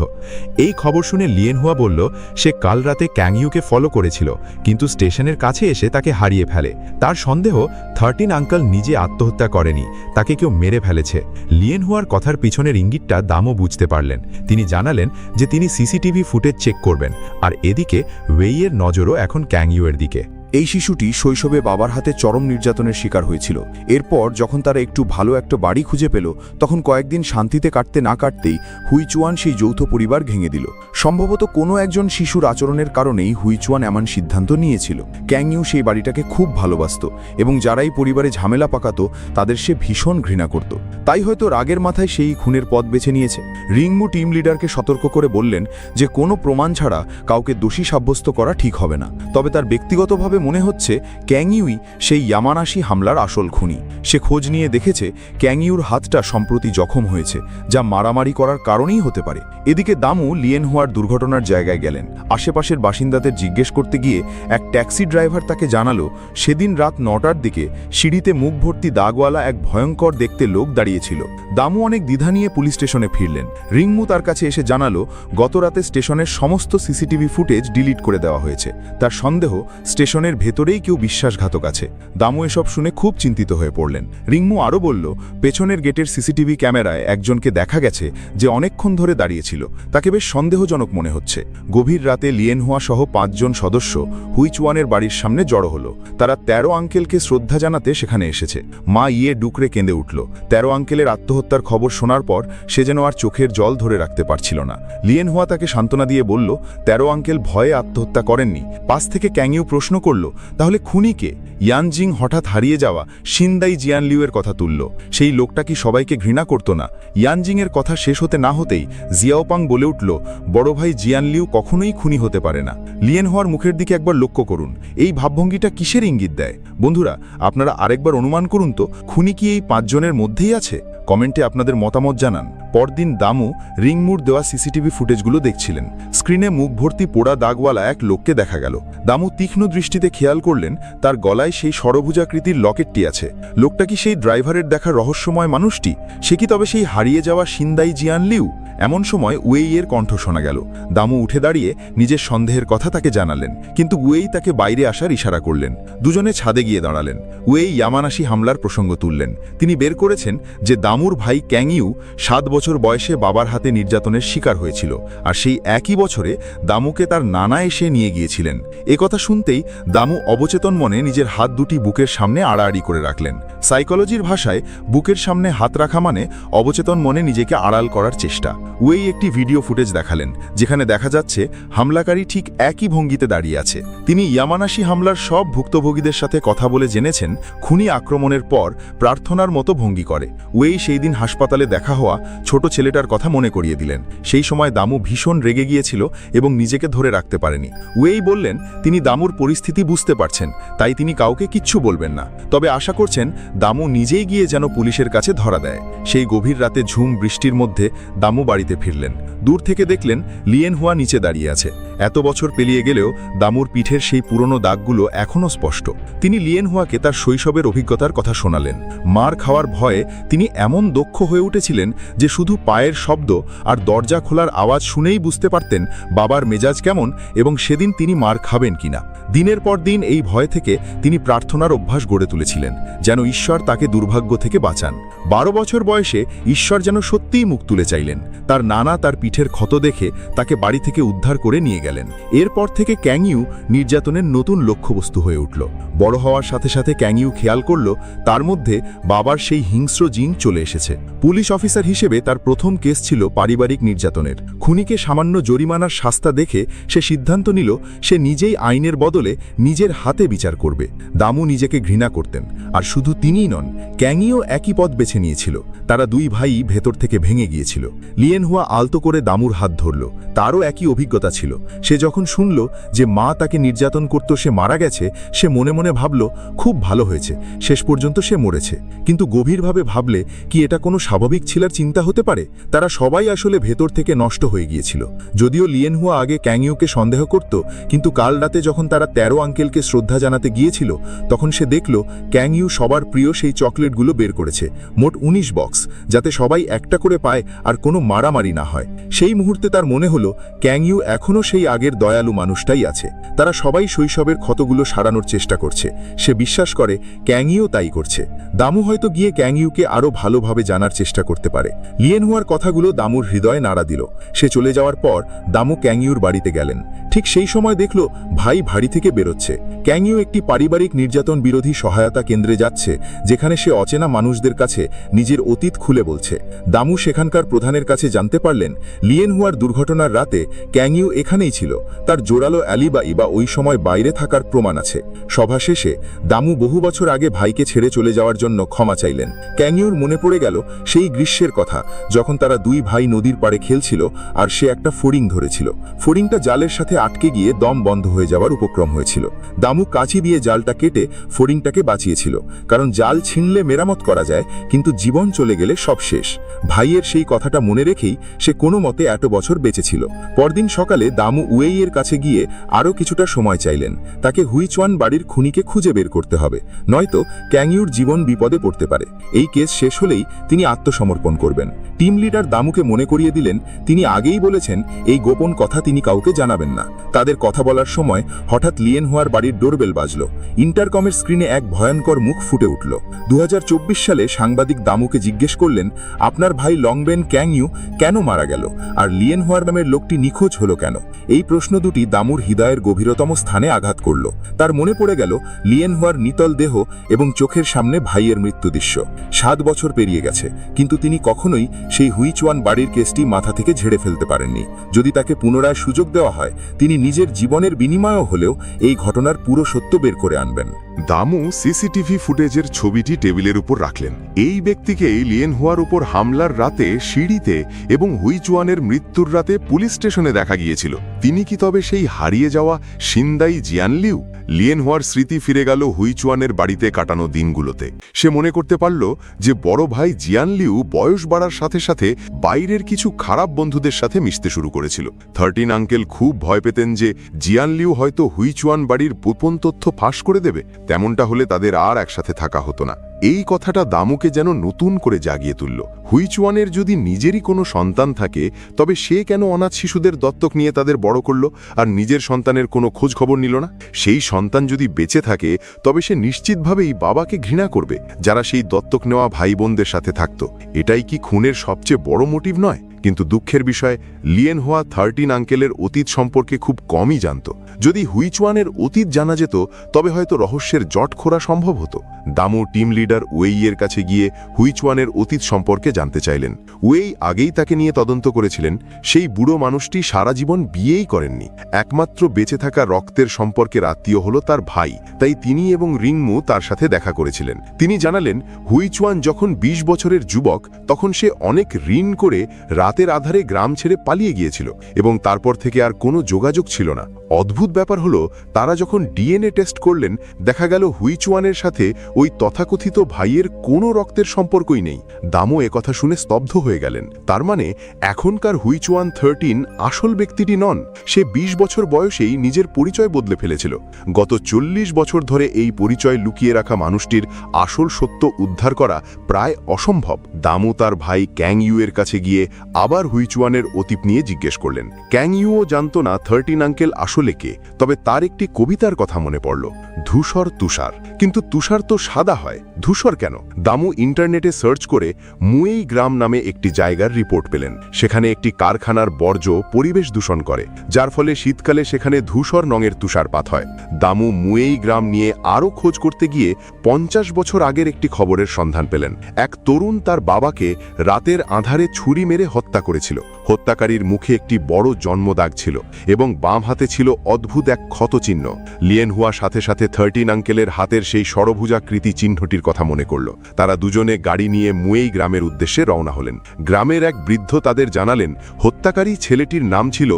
এই খবর শুনে লিয়েন হুয়া বলল সে কাল রাতে ক্যাংইউকে ফলো করেছিল, কিন্তু স্টেশনের কাছে এসে তাকে হারিয়ে ফেলে। তার সন্দেহ 13 আঙ্কেল নিজে আত্মহত্যা করেনি, তাকে কেউ মেরে ফেলেছে। লিয়েন হুয়ার কথার পিছনের ইঙ্গিতটা দামও বুঝতে পারলেন। তিনি জানালেন যে তিনি সিসিটিভি ফুটেজ চেক করবেন, আর এদিকে ওয়েইয়ের নজরও এখন ক্যাংইউয়ের দিকে। এই শিশুটি শৈশবে বাবার হাতে চরম নির্যাতনের শিকার হয়েছিল। এরপর যখন তারা একটু ভালো একটা বাড়ি খুঁজে পেল, তখন কয়েকদিন শান্তিতে কাটতে না কাটতেই হুইচওয়ান সেই যৌথ পরিবার ভেঙে দিল। সম্ভবত কোনো একজন শিশুর আচরণের কারণেই হুইচওয়ান এমন সিদ্ধান্ত নিয়েছিল। ক্যাংইউ সেই বাড়িটাকে খুব ভালোবাসত এবং যারাই পরিবারে ঝামেলা পাকাতো তাদের সে ভীষণ ঘৃণা করত। তাই হয়তো রাগের মাথায় সেই খুনের পথ বেছে নিয়েছে। রিংমু টিম লিডারকে সতর্ক করে বললেন যে কোনো প্রমাণ ছাড়া কাউকে দোষী সাব্যস্ত করা ঠিক হবে না। তবে তার ব্যক্তিগতভাবে মনে হচ্ছে ক্যাংইউই সেই ইয়ামানাশি হামলার আসল খুনি। সে খোঁজ নিয়ে দেখেছে ক্যাংইউর হাতটা সম্প্রতি জখম হয়েছে, যা মারামারি করার কারণেই হতে পারে। এদিকে দামু লিয়েন হুয়ার দুর্ঘটনার জায়গায় গেলেন। আশেপাশের বাসিন্দাদের জিজ্ঞেস করতে গিয়ে এক ট্যাক্সি ড্রাইভার তাকে জানালো সেদিন রাত 9টার দিকে সিঁড়িতে মুখ ভর্তি দাগওয়ালা এক ভয়ঙ্কর দেখতে লোক দাঁড়িয়েছিল। দামু অনেক দ্বিধা নিয়ে পুলিশ স্টেশনে ফিরলেন। রিংমু তার কাছে এসে জানালো গতরাতে স্টেশনের সমস্ত সিসিটিভি ফুটেজ ডিলিট করে দেওয়া হয়েছে। তার সন্দেহ স্টেশনের ভেতরেই কেউ বিশ্বাসঘাতক আছে। দামু এসব শুনে খুব চিন্তিত হয়ে পড়লেন। রিংমু আরও বলল পেছনের গেটের সিসিটিভি ক্যামেরায় একজনকে দেখা গেছে যে অনেকক্ষণ ধরে দাঁড়িয়েছিল। তাকে বেশ সন্দেহজনক মনে হচ্ছে। গভীর রাতে লিয়েন হুয়া সহ 5 জন সদস্য হুইচওয়ানের বাড়ির সামনে জড়ো হলো। তারা 13 আঙ্কেলকে শ্রদ্ধা জানাতে সেখানে এসেছে। মা ইয়ে ডুকরে কেঁদে উঠল। 13 আঙ্কেলের আত্মহত্যার খবর শোনার পর সে যেন আর চোখের জল ধরে রাখতে পারছিল না। লিয়েন হুয়া তাকে সান্ত্বনা দিয়ে বলল 13 আঙ্কেল ভয়ে আত্মহত্যা করেননি। পাশ থেকে ক্যাংইউ প্রশ্ন করল তাহলে খুনি কে? ইয়ানজিং হঠাৎ হারিয়ে যাওয়া শিনদাই জিয়ানলিউয়ের কথা তুলল। সেই লোকটা কি সবাইকে ঘৃণা করত না? ইয়ানজিংয়ের কথা শেষ হতে না হতেই জিয়াওপাং বলে উঠল বড় ভাই জিয়ানলিউ কখনোই খুনি হতে পারে না। লিয়েন হুয়ার মুখের দিকে একবার লক্ষ্য করুন। এই ভাবভঙ্গিটা কিসের ইঙ্গিত দেয়? বন্ধুরা, আপনারা আরেকবার অনুমান করুন তো, খুনি কি এই 5 জনের মধ্যেই আছে? কমেন্টে আপনাদের মতামত জানান। পরদিন দামু রিংমুর দেওয়া সিসিটিভি ফুটেজগুলো দেখছিলেন। স্ক্রিনে মুখ ভর্তি পোড়া দাগওয়ালা এক লোককে দেখা গেল। দামু তীক্ষ্ণ দৃষ্টিতে খেয়াল করলেন তার গলায় সেই ষড়ভুজাকৃতির লকেটটি আছে। লোকটা কি সেই ড্রাইভারের দেখা রহস্যময় মানুষটি? সে কি তবে সেই হারিয়ে যাওয়া শিনদাই জিয়ানলিউ? এমন সময় ওয়েইয়ের কণ্ঠ শোনা গেল। দামু উঠে দাঁড়িয়ে নিজের সন্দেহের কথা তাকে জানালেন, কিন্তু ওয়েই তাকে বাইরে আসার ইশারা করলেন। দুজনে ছাদে গিয়ে দাঁড়ালেন। ওয়েই ইয়ামানাশি হামলার প্রসঙ্গ তুললেন। তিনি বের করেছেন যে দামুর ভাই ক্যাংইউ 7 বছর বয়সে বাবার হাতে নির্যাতনের শিকার হয়েছিল, আর সেই একই বছরে দামুকে তার নানা এসে নিয়ে গিয়েছিলেন। একথা শুনতেই দামু অবচেতন মনে নিজের হাত দুটি বুকের সামনে আড়াআড়ি করে রাখলেন। সাইকোলজির ভাষায় বুকের সামনে হাত রাখা মানে অবচেতন মনে নিজেকে আড়াল করার চেষ্টা। ওয়েই একটি ভিডিও ফুটেজ দেখালেন যেখানে দেখা যাচ্ছে হামলাকারী ঠিক একই ভঙ্গিতে দাঁড়িয়ে আছে। তিনি ইয়ামানাশি হামলার সব ভুক্তভোগীদের সাথে কথা বলে জেনেছেন খুনি আক্রমণের পর প্রার্থনার মতো ভঙ্গি করে। ওয়েই সেই দিন হাসপাতালে দেখা হওয়া ছোট ছেলেটার কথা মনে করিয়ে দিলেন। সেই সময় দামু ভীষণ রেগে গিয়েছিল এবং নিজেকে ধরে রাখতে পারেনি। ওয়েই বললেন তিনি দামুর পরিস্থিতি বুঝতে পারছেন, তাই তিনি কাউকে কিচ্ছু বলবেন না, তবে আশা করছেন দামু নিজেই গিয়ে যেন পুলিশের কাছে ধরা দেয়। সেই গভীর রাতে ঝুম বৃষ্টির মধ্যে দামু বাড়িতে ফিরলেন। দূর থেকে দেখলেন লিয়েন হুয়া নিচে দাঁড়িয়ে আছে। এত বছর পেরিয়ে গেলেও দামুর পিঠের সেই পুরনো দাগগুলো এখনও স্পষ্ট। তিনি লিয়েন হুয়াকে তার শৈশবের অভিজ্ঞতার কথা শোনালেন। মার খাওয়ার ভয়ে তিনি এমন এমন দক্ষ হয়ে উঠেছিলেন যে শুধু পায়ের শব্দ আর দরজা খোলার আওয়াজ শুনেই বুঝতে পারতেন বাবার মেজাজ কেমন এবং সেদিন তিনি মার খাবেন কিনা। দিনের পর দিন এই ভয় থেকে তিনি প্রার্থনার অভ্যাস গড়ে তুলেছিলেন, যেন ঈশ্বর তাকে দুর্ভাগ্য থেকে বাঁচান। 12 বছর বয়সে ঈশ্বর যেন সত্যিই মুখ তুলে চাইলেন। তার নানা তার পিঠের ক্ষত দেখে তাকে বাড়ি থেকে উদ্ধার করে নিয়ে গেলেন। এরপর থেকে ক্যাংইউ নির্যাতনের নতুন লক্ষ্যবস্তু হয়ে উঠল। বড় হওয়ার সাথে সাথে ক্যাংইউ খেয়াল করল তার মধ্যে বাবার সেই হিংস্র জিন চলে এসেছে। পুলিশ অফিসার হিসেবে তার প্রথম কেস ছিল পারিবারিক নির্যাতনের। খুনিকে সামান্য জরিমানার শাস্তা দেখে সে সিদ্ধান্ত নিল সে নিজেই আইনের বদলে নিজের হাতে বিচার করবে। দামু নিজেকে ঘৃণা করতেন, আর শুধু তিনিই নন, ক্যাংইও একই পথ বেছে নিয়েছিল। তারা দুই ভাই ভেতর থেকে ভেঙে গিয়েছিল। লিয়েনহুয়া আলতো করে দামুর হাত ধরল। তারও একই অভিজ্ঞতা ছিল। সে যখন শুনল যে মা তাকে নির্যাতন করত, সে মারা গেছে, সে মনে মনে ভাবল খুব ভালো হয়েছে, শেষ পর্যন্ত সে মরেছে। কিন্তু গভীরভাবে ভাবলে কি এটা কোনো স্বাভাবিক ছেলের চিন্তা হতে পারে? তারা সবাই আসলে ভেতর থেকে নষ্ট হয়ে গিয়েছিল। যদিও লিয়েনহুয়া আগে ক্যাংইউকে সন্দেহ করত, কিন্তু কাল রাতে যখন তারা 13 আঙ্কেলকে শ্রদ্ধা জানাতে গিয়েছিল, তখন সে দেখল ক্যাংইউ সবার প্রিয় সেই চকলেটগুলো বের করেছে, মোট 19 বক্স, যাতে সবাই একটা করে পায় আর কোনো মারামারি না হয়। সেই মুহূর্তে তার মনে হলো ক্যাংইউ এখনও সেই আগের দয়ালু মানুষটাই আছে। তারা সবাই শৈশবের ক্ষতগুলো সারানোর চেষ্টা করছে। সে বিশ্বাস করে ক্যাংইউ তাই করছে। দামু হয়তো গিয়ে ক্যাংইউকে আরও ভালোভাবে জানার চেষ্টা করতে পারে। লিয়েনহুয়ার কথাগুলো দামুর হৃদয়ে নাড়া দিল। সে চলে যাওয়ার পর দামু ক্যাংইউর বাড়িতে গেলেন। ঠিক সেই সময় দেখল ভাই বাড়ি থেকে বেরোচ্ছে। ক্যাংইউ একটি পারিবারিক নির্যাতন বিরোধী সহায়তা কেন্দ্রে যাচ্ছে, যেখানে সে অচেনা মানুষদের কাছে নিজের অতীত খুলে বলছে। দামু সেখানকার প্রধানের কাছে জানতে পারলেন লিয়েনহুয়ার দুর্ঘটনার রাতে ক্যাংইউ এখানেই ছিল। তার জোরালো অ্যালিবাই বা ওই সময় বাইরে থাকার প্রমাণ আছে। সভা শেষে দামু বহু বছর আগে ভাইকে ছেড়ে চলে যাওয়ার জন্য ক্ষমা চাইলেন। ক্যাংইউর মনে পড়ে গেল সেই গ্রীষ্মের কথা, যখন তারা দুই ভাই নদীর পাড়ে খেলছিল আর সে একটা ফড়িং ধরেছিল। ফড়িংটা জালের সাথে আটকে গিয়ে দম বন্ধ হয়ে যাওয়ার উপক্রম হয়েছিল। দামু কাঁচি দিয়ে জালটা কেটে ফড়িংটাকে বাঁচিয়েছিল, কারণ জাল ছিনলে মেরামত করা যায়, কিন্তু জীবন চলে গেলে সব শেষ। ভাইয়ের সেই কথাটা মনে রেখেই সে কোনো মতে এত বছর বেঁচেছিল। পরদিন সকালে দামু উয়েইয়ের কাছে গিয়ে আরও কিছুটা সময় চাইলেন। তাকে হুইচওয়ান বাড়ির খুনিকে খুঁজে বের করতে হবে, নয়তো ক্যাংইউর জীবন বিপদে পড়তে পারে। এই কেস শেষ হলেই তিনি আত্মসমর্পণ করবেন। টিম লিডার দামুকে মনে করিয়ে দিলেন তিনি আগেই বলেছেন এই গোপন কথা তিনি কাউকে জানাবেন না। তাদের কথা বলার সময় হঠাৎ লিয়েনহুয়ার বাড়ির ডোরবেল বাজল। ইন্টারকমের স্ক্রিনে এক ভয়ঙ্কর মুখ ফুটে উঠল। 2024 সালে সাংবাদিক দামুকে জিজ্ঞেস করলেন, আপনার ভাই লংবেন ক্যাংইউ কেন মারা গেল, আর লিয়েনহুয়ার নামের লোকটি নিখোঁজ হলো কেন? এই প্রশ্ন দুটি দামুর হৃদয়ের গভীরতম স্থানে আঘাত করল। তার মনে পড়ে গেল লিয়েনহুয়ার নিতল দেহ এবং চোখের সামনে ভাইয়ের মৃত্যু দৃশ্য। 7 বছর পেরিয়ে গেছে, কিন্তু তিনি কখনোই সেই হুইচওয়ান বাড়ির কেসটি মাথা থেকে ঝেড়ে ফেলতে পারেননি। যদি তাকে পুনরায় সুযোগ দেওয়া হয়, তিনি নিজের জীবনের বিনিময়ও হলেও এই ঘটনার পুরো সত্য বের করে আনবেন। দামু সিসিটিভি ফুটেজের ছবিটি টেবিলের উপর রাখলেন। এই ব্যক্তিকে লিয়েনহুয়ার উপর হামলার রাতে সিঁড়িতে এবং হুইচওয়ানের মৃত্যুর রাতে পুলিশ স্টেশনে দেখা গিয়েছিল। তিনি কি তবে সেই হারিয়ে যাওয়া সিন্দাই জিয়ানলিউ? লিয়েনহুয়ার স্মৃতি ফিরে গেল হুইচওয়ানের বাড়িতে কাটানো দিনগুলোতে। সে মনে করতে পারল যে বড় ভাই জিয়ানলিউ বয়স বাড়ার সাথে সাথে বাইরের কিছু খারাপ বন্ধুদের সাথে মিশতে শুরু করেছিল। 13 আঙ্কেল খুব ভয় পেতেন যে জিয়ানলিউ হয়তো হুইচওয়ান বাড়ির গোপন তথ্য ফাঁস করে দেবে। তেমনটা হলে তাদের আর একসাথে থাকা হতো না। এই কথাটা দামুকে যেন নতুন করে জাগিয়ে তুলল। হুইচওয়ানের যদি নিজেরই কোনো সন্তান থাকে, তবে সে কেন অনাথ শিশুদের দত্তক নিয়ে তাদের বড় করল আর নিজের সন্তানের কোনো খোঁজ খবর নিল না? সেই সন্তান যদি বেঁচে থাকে, তবে সে নিশ্চিতভাবেই বাবাকে ঘৃণা করবে, যারা সেই দত্তক নেওয়া ভাই বোনদের সাথে থাকত। এটাই কি খুনের সবচেয়ে বড় মোটিভ নয়? কিন্তু দুঃখের বিষয়, লিয়েনহুয়া 13 আঙ্কেলের অতীত সম্পর্কে খুব কমই জানত। যদি হুইচওয়ানের অতীত জানা যেত, তবে হয়তো রহস্যের জট খোলা সম্ভব হতো। দামু টিম লিডার ওয়েইয়ের কাছে গিয়ে হুইচওয়ানের অতীত সম্পর্কে জানতে চাইলেন। ওয়েই আগেই তাকে নিয়ে তদন্ত করেছিলেন। সেই বুড়ো মানুষটি সারা জীবন বিয়েই করেননি। একমাত্র বেঁচে থাকা রক্তের সম্পর্কের আত্মীয় হল তার ভাই, তাই তিনি এবং রিংমু তার সাথে দেখা করেছিলেন। তিনি জানালেন হুইচওয়ান যখন 20 বছরের যুবক, তখন সে অনেক ঋণ করে রাতের আধারে গ্রাম ছেড়ে পালিয়ে গিয়েছিল এবং তারপর থেকে আর কোনো যোগাযোগ ছিল না। অদ্ভুত ব্যাপার হলো তারা যখন ডিএনএ টেস্ট করলেন দেখা গেল হুইচুয়ানের সাথে ওই তথাকথিত ভাইয়ের কোনো রক্তের সম্পর্কই নেই। দামো একথা শুনে স্তব্ধ হয়ে গেলেন। তার মানে এখনকার হুইচুয়ান 13 আসল ব্যক্তিটি নন, সে 20 বছর বয়সেই নিজের পরিচয় বদলে ফেলেছিল। গত 40 বছর ধরে এই পরিচয় লুকিয়ে রাখা মানুষটির আসল সত্য উদ্ধার করা প্রায় অসম্ভব। দামু তার ভাই ক্যাং ইউয়ের কাছে গিয়ে আবার হুইচুয়ানের অতীত নিয়ে জিজ্ঞেস করলেন। ক্যাং ইউও জানত না 13 আঙ্কেল আসলে কে, তবে তার একটি কবিতার কথা মনে পড়ল, ধূসর তুষার। কিন্তু তুষার তো সাদা হয়, ধূসর কেন? দামু ইন্টারনেটে সার্চ করে মুয়েই গ্রাম নামে একটি জায়গার রিপোর্ট পেলেন। সেখানে একটি কারখানার বর্জ্য পরিবেশ দূষণ করে, যার ফলে শীতকালে সেখানে ধূসর রঙের তুষারপাত হয়। দামু মুয়েই গ্রাম নিয়ে আরও খোঁজ করতে গিয়ে 50 বছর আগের একটি খবরের সন্ধান পেলেন। এক তরুণ তার বাবাকে রাতের আঁধারে ছুরি মেরে হত্যা করেছিল। হত্যাকারীর মুখে একটি বড় জন্মদাগ ছিল এবং বাম হাতে ছিল অদ্ভুত এক ক্ষতচিহ্ন। লিয়েনহুয়া সাথে সাথে 13 আঙ্কেলের হাতের সেই ষড়ভুজাকৃতি চিহ্নটির কথা মনে করল। তারা দুজনে গাড়ি নিয়ে মুয়েই গ্রামের উদ্দেশ্যে রওনা হলেন। গ্রামের এক বৃদ্ধ তাদের জানালেন হত্যাকারী ছেলেটির নাম ছিল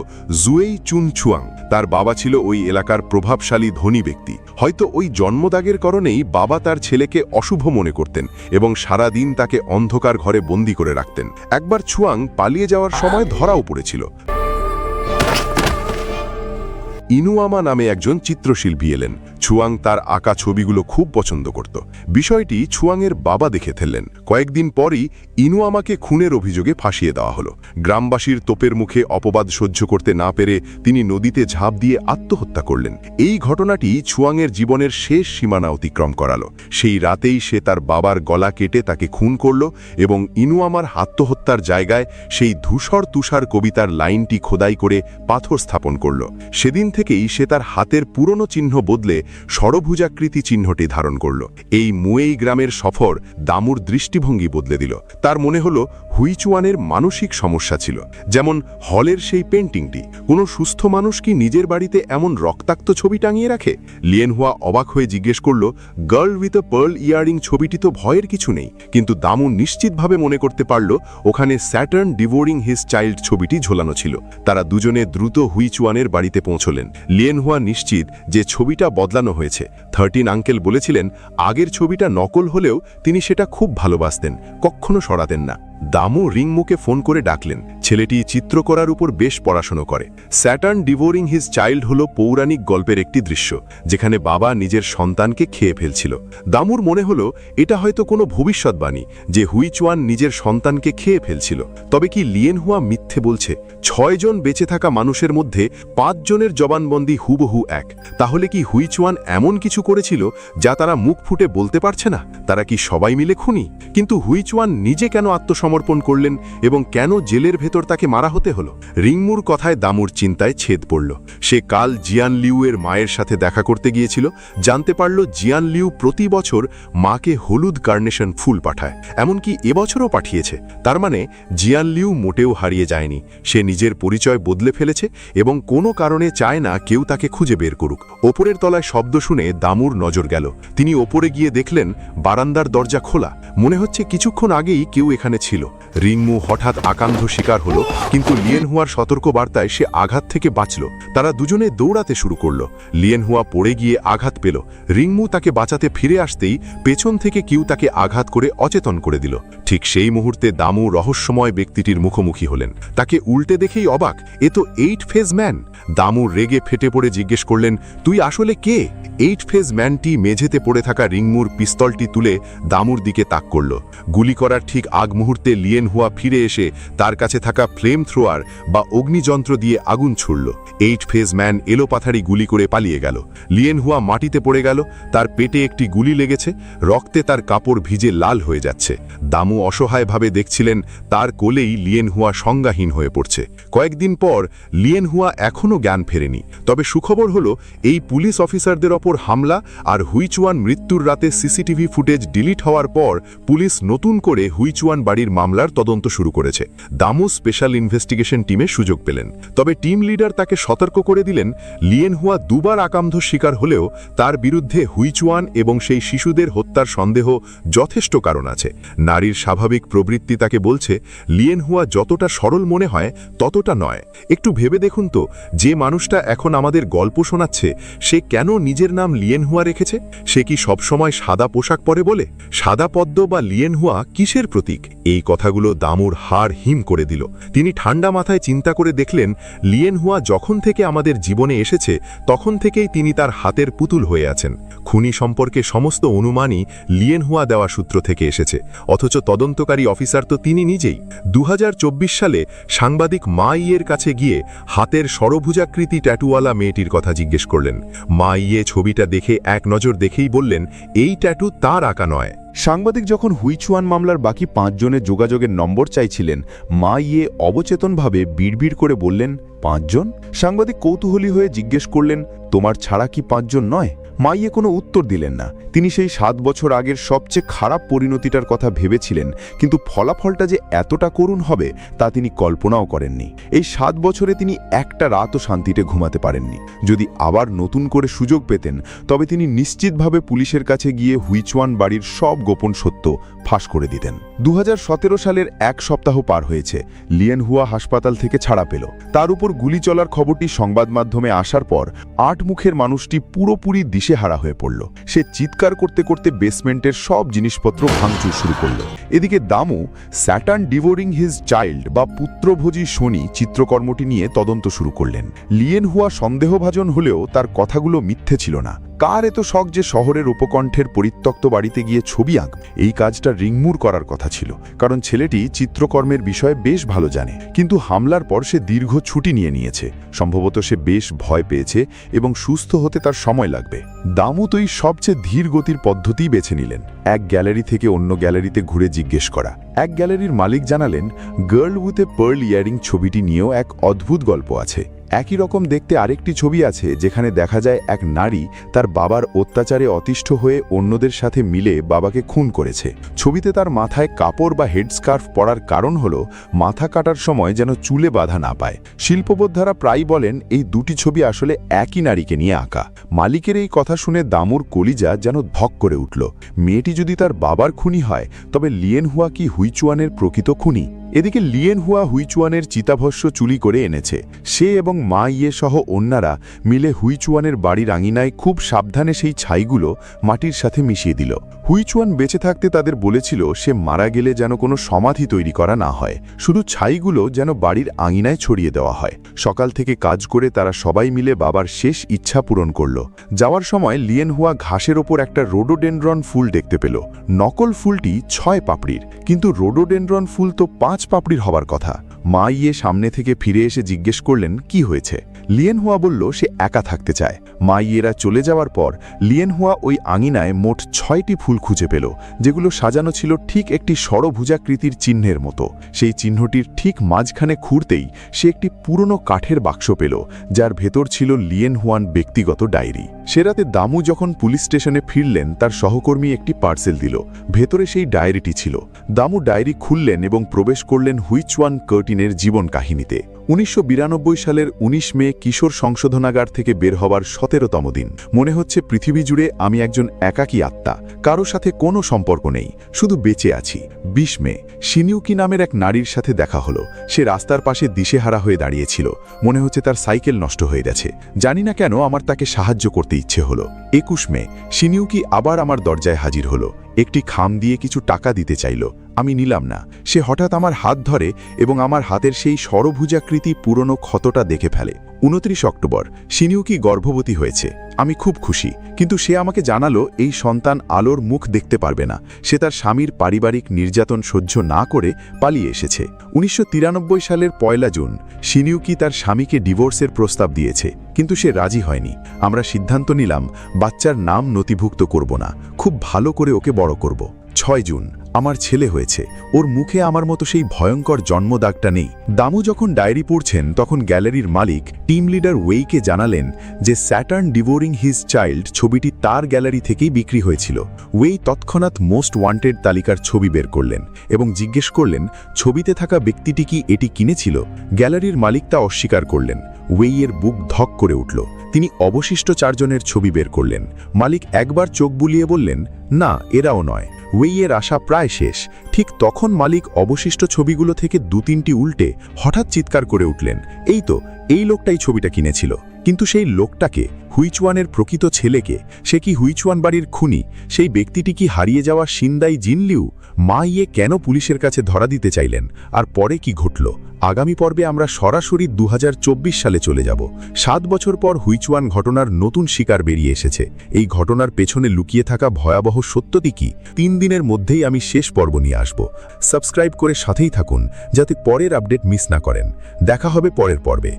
জুয়েই চুন ছুয়াং। তার বাবা ছিল ওই এলাকার প্রভাবশালী ধনী ব্যক্তি। হয়তো ওই জন্মদাগের কারণেই বাবা তার ছেলেকে অশুভ মনে করতেন এবং সারা দিন তাকে অন্ধকার ঘরে বন্দী করে রাখতেন। একবার ছুয়াং পালিয়ে যাওয়ার সময় ধরাও পড়েছিল। ইনুয়ামা নামে একজন চিত্রশিল্পী এলেন। ছুয়াং তার আঁকা ছবিগুলো খুব পছন্দ করত। বিষয়টি ছুয়াংয়ের বাবা দেখে ফেললেন। কয়েকদিন পরই ইনুয়ামাকে খুনের অভিযোগে ফাঁসিয়ে দেওয়া হলো। গ্রামবাসীর তোপের মুখে অপবাদ সহ্য করতে না পেরে তিনি নদীতে ঝাঁপ দিয়ে আত্মহত্যা করলেন। এই ঘটনাটি ছুয়াংয়ের জীবনের শেষ সীমানা অতিক্রম করালো। সেই রাতেই সে তার বাবার গলা কেটে তাকে খুন করল এবং ইনুয়ামার আত্মহত্যার জায়গায় সেই ধূসর তুষার কবিতার লাইনটি খোদাই করে পাথর স্থাপন করল। সেদিন থেকেই সে তার হাতের পুরনো চিহ্ন বদলে ষড়ভুজাকৃতি চিহ্নটি ধারণ করল। এই মুয়েই গ্রামের সফর দামুর দৃষ্টিভঙ্গি বদলে দিল। তার মনে হলো হুইচুয়ানের মানসিক সমস্যা ছিল। যেমন হলের সেই পেন্টিংটি, কোনো সুস্থ মানুষ কি নিজের বাড়িতে এমন রক্তাক্ত ছবি টাঙিয়ে রাখে? লিয়েনহুয়া অবাক হয়ে জিজ্ঞেস করল, girl with a pearl earring ছবিটি তো ভয়ের কিছু নেই। কিন্তু দামু নিশ্চিতভাবে মনে করতে পারল ওখানে স্যাটার্ন ডিভোরিং হিজ চাইল্ড ছবিটি ঝোলানো ছিল। তারা দুজনে দ্রুত হুইচুয়ানের বাড়িতে পৌঁছলেন। লিয়েনহুয়া নিশ্চিত যে ছবিটা বদলানো হয়েছে। 13 আঙ্কেল বলেছিলেন আগের ছবিটা নকল হলেও তিনি সেটা খুব ভালোবাসতেন, কখনো সরাতেন না। দামু রিংমুকে ফোন করে ডাকলেন। ছেলেটি চিত্রকলার উপর বেশ পড়াশোনা করে। স্যাটার্ন ডিভোরিং হিজ চাইল্ড হল পৌরাণিক গল্পের একটি দৃশ্য যেখানে বাবা নিজের সন্তানকে খেয়ে ফেলছিল। দামুর মনে হলো এটা হয়তো কোনো ভবিষ্যৎবাণী যে হুইচুয়ান নিজের সন্তানকে খেয়ে ফেলছিল। তবে কি লিয়েনহুয়া মিথ্যে বলছে? 6 জন বেঁচে থাকা মানুষের মধ্যে 5 জনের জবানবন্দি হুবহু এক। তাহলে কি হুইচুয়ান এমন কিছু করেছিল যা তারা মুখ ফুটে বলতে পারছে না? তারা কি সবাই মিলে খুনি? কিন্তু হুইচুয়ান নিজে কেন আত্মসমর্পণ করলেন এবং কেন জেলের ভেতর তাকে মারা হতে হলো? রিংমুর কথায় দামুর চিন্তায় ছেদ পড়ল। সে কাল জিয়ান লিউয়ের মায়ের সাথে দেখা করতে গিয়েছিল। জানতে পারল জিয়ান লিউ প্রতি বছর মাকে হলুদ কার্নেশন ফুল পাঠায়, এমনকি এবছরও পাঠিয়েছে। তার মানে জিয়ান লিউ মোটেও হারিয়ে যায়নি। সে নিজের পরিচয় বদলে ফেলেছে এবং কোনো কারণে চায় না কেউ তাকে খুঁজে বের করুক। ওপরের তলায় শব্দ শুনে দামুর নজর গেল। তিনি ওপরে গিয়ে দেখলেন বারান্দার দরজা খোলা। মনে হচ্ছে কিছুক্ষণ আগেই কেউ এখানে ছিল। রিংমু হঠাৎ আকান্ধ শিকার হলো, কিন্তু লিয়েনহুয়ার সতর্ক বার্তায় সে আঘাত থেকে বাঁচল। তারা দুজনে দৌড়াতে শুরু করল। লিয়েনহুয়া পড়ে গিয়ে আঘাত পেল। রিংমু তাকে বাঁচাতে ফিরে আসতেই পেছন থেকে কেউ তাকে আঘাত করে অচেতন করে দিল। ঠিক সেই মুহূর্তে দামু রহস্যময় ব্যক্তিটির মুখোমুখি হলেন। তাকে উল্টে দেখেই অবাক, এ তো 8 ফেজ ম্যান। দামু রেগে ফেটে পড়ে জিজ্ঞেস করলেন, তুই আসলে কে? 8 ফেজ ম্যানটি মেঝেতে পড়ে থাকা রিংমুর পিস্তলটি তুলে দামুর দিকে তাক করল। গুলি করার ঠিক আগ মুহূর্তে লিয়েনহুয়া ফিরে এসে তার কাছে থাকা ফ্লেম থ্রোয়ার বা অগ্নিযন্ত্র দিয়ে আগুন ছুড়ল। 8 ফেজ ম্যান এলোপাথারি গুলি করে পালিয়ে গেল। লিয়েনহুয়া মাটিতে পড়ে গেল। তার পেটে একটি গুলি লেগেছে, রক্তে তার কাপড় ভিজে লাল হয়ে যাচ্ছে। দামু অসহায়ভাবে দেখছিলেন তার কোলেই লিয়েনহুয়া সংজ্ঞাহীন হয়ে পড়ছে। কয়েকদিন পর লিয়েনহুয়া এখনও জ্ঞান ফেরেনি। তবে সুখবর হলো এই পুলিশ অফিসারদের ওপর হামলা আর হুইচুয়ান মৃত্যুর রাতে সিসিটিভি ফুটেজ ডিলিট হওয়ার পর পুলিশ নতুন করে হুইচুয়ান বাড়ির মামলার তদন্ত শুরু করেছে। দামু স্পেশাল ইনভেস্টিগেশন টিমে সুযোগ পেলেন, তবে টিম লিডার তাকে সতর্ক করে দিলেন লিয়েনহুয়া দুবার আকামধ শিকার হলেও তার বিরুদ্ধে হুইচুয়ান এবং সেই শিশুদের হত্যার সন্দেহ যথেষ্ট কারণ আছে। নারীর স্বাভাবিক প্রবৃত্তি তাকে বলছে লিয়েনহুয়া যতটা সরল মনে হয় ততটা নয়। একটু ভেবে দেখুন তো, যে মানুষটা এখন আমাদের গল্প শোনাচ্ছে সে কেন নিজের নাম লিয়েনহুয়া রেখেছে? সে কি সবসময় সাদা পোশাক পরে বলে? সাদা পদ্ম বা লিয়েনহুয়া কিসের প্রতীক? এই কথাগুলো দামুর হাড় হিম করে দিল। তিনি ঠান্ডা মাথায় চিন্তা করে দেখলেন লিয়েনহুয়া যখন থেকে আমাদের জীবনে এসেছে তখন থেকেই তিনি তার হাতের পুতুল হয়ে আছেন। খুনি সম্পর্কে সমস্ত অনুমানই লিয়েনহুয়া দেওয়া সূত্র থেকে এসেছে, অথচ তদন্তকারী অফিসার তো তিনি নিজেই। 2024 সালে সাংবাদিক মা ইয়ের কাছে গিয়ে হাতের ষড়ভুজাকৃতি ট্যাটুওয়ালা মেয়েটির কথা জিজ্ঞেস করলেন। মা ইয়ে ছবিটা দেখে এক নজর দেখেই বললেন এই ট্যাটু তার আঁকা নয়। সাংবাদিক যখন হুইচুয়ান মামলার বাকি 5 জনের যোগাযোগের নম্বর চাইছিলেন, মা ইয়ে অবচেতনভাবে বিড়বিড় করে বললেন 5 জন? সাংবাদিক কৌতূহলী হয়ে জিজ্ঞেস করলেন তোমার ছাড়া কি 5 জন নয়? মা ইয়ে কোনো উত্তর দিলেন না। তিনি সেই 7 বছর আগের সবচেয়ে খারাপ পরিণতিটার কথা ভেবেছিলেন, কিন্তু ফলাফলটা যে এতটা করুণ হবে তা তিনি কল্পনাও করেননি। এই 7 বছরে তিনি একটা রাতও শান্তিতে ঘুমাতে পারেননি। যদি আবার নতুন করে সুযোগ পেতেন তবে তিনি নিশ্চিতভাবে পুলিশের কাছে গিয়ে হুইচুয়ান বাড়ির সব গোপন সত্য ফাঁস করে দিতেন। 2017 সালের 1 সপ্তাহ পার হয়েছে। লিয়েনহুয়া হাসপাতাল থেকে ছাড়া পেল। তার উপর গুলি চলার খবরটি সংবাদ মাধ্যমে আসার পর 8 মুখের মানুষটি পুরোপুরি দিশেহারা হয়ে পড়ল। সে চিৎকার করতে করতে বেসমেন্টের সব জিনিসপত্র ভাঙচুর শুরু করল। এদিকে Damu Saturn devouring his child বা পুত্রভোজী শনি চিত্রকর্মটি নিয়ে তদন্ত শুরু করলেন। লিয়েনহুয়া সন্দেহভাজন হলেও তার কথাগুলো মিথ্যে ছিল না। কার এত শখ যে শহরের উপকণ্ঠের পরিত্যক্ত বাড়িতে গিয়ে ছবি আঁকবে? এই কাজটা রিংমুর করার কথা ছিল, কারণ ছেলেটি চিত্রকর্মের বিষয়ে বেশ ভালো জানে। কিন্তু হামলার পর সে দীর্ঘ ছুটি নিয়েছে। সম্ভবত সে বেশ ভয় পেয়েছে এবং সুস্থ হতে তার সময় লাগবে। দামু তো এই সবচেয়ে ধীর গতির পদ্ধতিই বেছে নিলেন। এক গ্যালারি থেকে অন্য গ্যালারিতে ঘুরে জিজ্ঞেস করা। এক গ্যালারির মালিক জানালেন girl with a pearl earring ছবিটি নিয়েও এক অদ্ভুত গল্প আছে। একই রকম দেখতে আরেকটি ছবি আছে যেখানে দেখা যায় এক নারী তার বাবার অত্যাচারে অতিষ্ঠ হয়ে অন্যদের সাথে মিলে বাবাকে খুন করেছে। ছবিতে তার মাথায় কাপড় বা হেডস্কার্ফ পরার কারণ হলো মাথা কাটার সময় যেন চুলে বাধা না পায়। শিল্পবোদ্ধারা প্রায় বলেন এই দুটি ছবি আসলে একই নারীকে নিয়ে আঁকা। মালিকের এই কথা শুনে দামুর কলিজা যেন ধক করে উঠল। মেয়েটি যদি তার বাবার খুনি হয় তবে লিয়েনহুয়া কি হুইচুয়ানের প্রকৃত খুনি? এদিকে লিয়েনহুয়া হুইচুয়ানের চিতাভস্য চুরি করে এনেছে। সে এবং মা ইয়ে সহ অন্যরা মিলে হুইচুয়ানের বাড়ির আঙিনায় খুব সাবধানে সেই ছাইগুলো মাটির সাথে মিশিয়ে দিল। হুইচুয়ান বেঁচে থাকতে তাদের বলেছিল সে মারা গেলে যেন কোনো সমাধি তৈরি করা না হয়, শুধু ছাইগুলো যেন বাড়ির আঙিনায় ছড়িয়ে দেওয়া হয়। সকাল থেকে কাজ করে তারা সবাই মিলে বাবার শেষ ইচ্ছা পূরণ করল। যাওয়ার সময় লিয়েনহুয়া ঘাসের ওপর একটা রোডোডেনড্রন ফুল দেখতে পেল। নকল ফুলটি 6 পাপড়ির, কিন্তু রোডোডেনড্রন ফুল তো 5 পাপড়ির হওয়ার কথা। মা ইয়ে সামনে থেকে ফিরে এসে জিজ্ঞেস করলেন কি হয়েছে। লিয়েনহুয়া বলল সে একা থাকতে চায়। মা ইয়েরা চলে যাওয়ার পর লিয়েনহুয়া ওই আঙিনায় মোট 6টি ফুল খুঁজে পেল, যেগুলো সাজানো ছিল ঠিক একটি ষড়ভুজাকৃতির চিহ্নের মতো। সেই চিহ্নটির ঠিক মাঝখানে খুঁড়তেই সে একটি পুরনো কাঠের বাক্স পেল, যার ভেতর ছিল লিয়েনহুয়ান ব্যক্তিগত ডায়েরি। সে রাতে দামু যখন পুলিশ স্টেশনে ফিরলেন তার সহকর্মী একটি পার্সেল দিল। ভেতরে সেই ডায়েরিটি ছিল। দামু ডায়েরি খুললেন এবং প্রবেশ করলেন হুইচুয়ান কার্টিনের জীবন কাহিনীতে। 1992 সালের 19 মে কিশোর সংশোধনাগার থেকে বের হবার 17তম দিন। মনে হচ্ছে পৃথিবী জুড়ে আমি একজন একাকী আত্মা, কারো সাথে কোনো সম্পর্ক নেই, শুধু বেঁচে আছি। 20 মে শিনিউকি নামের এক নারীর সাথে দেখা হলো। সে রাস্তার পাশে দিশেহারা হয়ে দাঁড়িয়েছিল। মনে হচ্ছে তার সাইকেল নষ্ট হয়ে গেছে। জানি না কেন আমার তাকে সাহায্য করতে ইচ্ছে হলো। 21 মে শিনিউকি আবার আমার দরজায় হাজির হলো। একটি খাম দিয়ে কিছু টাকা দিতে চাইল। আমি নিলাম না। সে হঠাৎ আমার হাত ধরে এবং আমার হাতের সেই ষড়ভুজাকৃতি পুরনো ক্ষতটা দেখে ফেলে। 29 অক্টোবর শিনিউকি গর্ভবতী হয়েছে। আমি খুব খুশি, কিন্তু সে আমাকে জানালো এই সন্তান আলোর মুখ দেখতে পারবে না। সে তার স্বামীর পারিবারিক নির্যাতন সহ্য না করে পালিয়ে এসেছে। 1993 সালের 1 জুন শিনিউকি তার স্বামীকে ডিভোর্সের প্রস্তাব দিয়েছে, কিন্তু সে রাজি হয়নি। আমরা সিদ্ধান্ত নিলাম বাচ্চার নাম নথিভুক্ত করব না, খুব ভালো করে ওকে বড় করব। 6 জুন আমার ছেলে হয়েছে, ওর মুখে আমার মতো সেই ভয়ঙ্কর জন্মদাগটা নেই। দামু যখন ডায়েরি পড়ছেন তখন গ্যালারির মালিক টিম লিডার ওয়েইকে জানালেন যে স্যাটার্ন ডিভোরিং হিজ চাইল্ড ছবিটি তার গ্যালারি থেকেই বিক্রি হয়েছিল। ওয়েই তৎক্ষণাৎ মোস্ট ওয়ান্টেড তালিকার ছবি বের করলেন এবং জিজ্ঞেস করলেন ছবিতে থাকা ব্যক্তিটি কি এটি কিনেছিল। গ্যালারির মালিক তা অস্বীকার করলেন। ওয়েইয়ের বুক ধক করে উঠল। তিনি অবশিষ্ট 4 জনের ছবি বের করলেন। মালিক একবার চোখ বুলিয়ে বললেন, না, এরাও নয়। ওয়েইয়ের আশা প্রায় শেষ। ঠিক তখন মালিক অবশিষ্ট ছবিগুলো থেকে 2-3টি উল্টে হঠাৎ চিৎকার করে উঠলেন, এই লোকটাই ছবিটা কিনেছিল। কিন্তু সেই লোকটাকে, হুইচওয়ানের প্রকৃত ছেলেকে, সে কি হুইচওয়ান বাড়ির খুনি? সেই ব্যক্তিটি কি হারিয়ে যাওয়া সিন্দাই জিনলিউ? মা ইয়ে কেন পুলিশের কাছে ধরা দিতে চাইলেন? আর পরে কি ঘটল? আগামী পর্বে আমরা সরাসরি 2024 সালে চলে যাব। 7 বছর পর হুইচওয়ান ঘটনার নতুন শিকার বেরিয়ে এসেছে। এই ঘটনার পেছনে লুকিয়ে থাকা ভয়াবহ সত্যটি কি? 3 দিনের মধ্যেই আমি শেষ পর্ব নিয়ে আসব। সাবস্ক্রাইব করে সাথেই থাকুন যাতে পরের আপডেট মিস না করেন। দেখা হবে পরের পর্বে।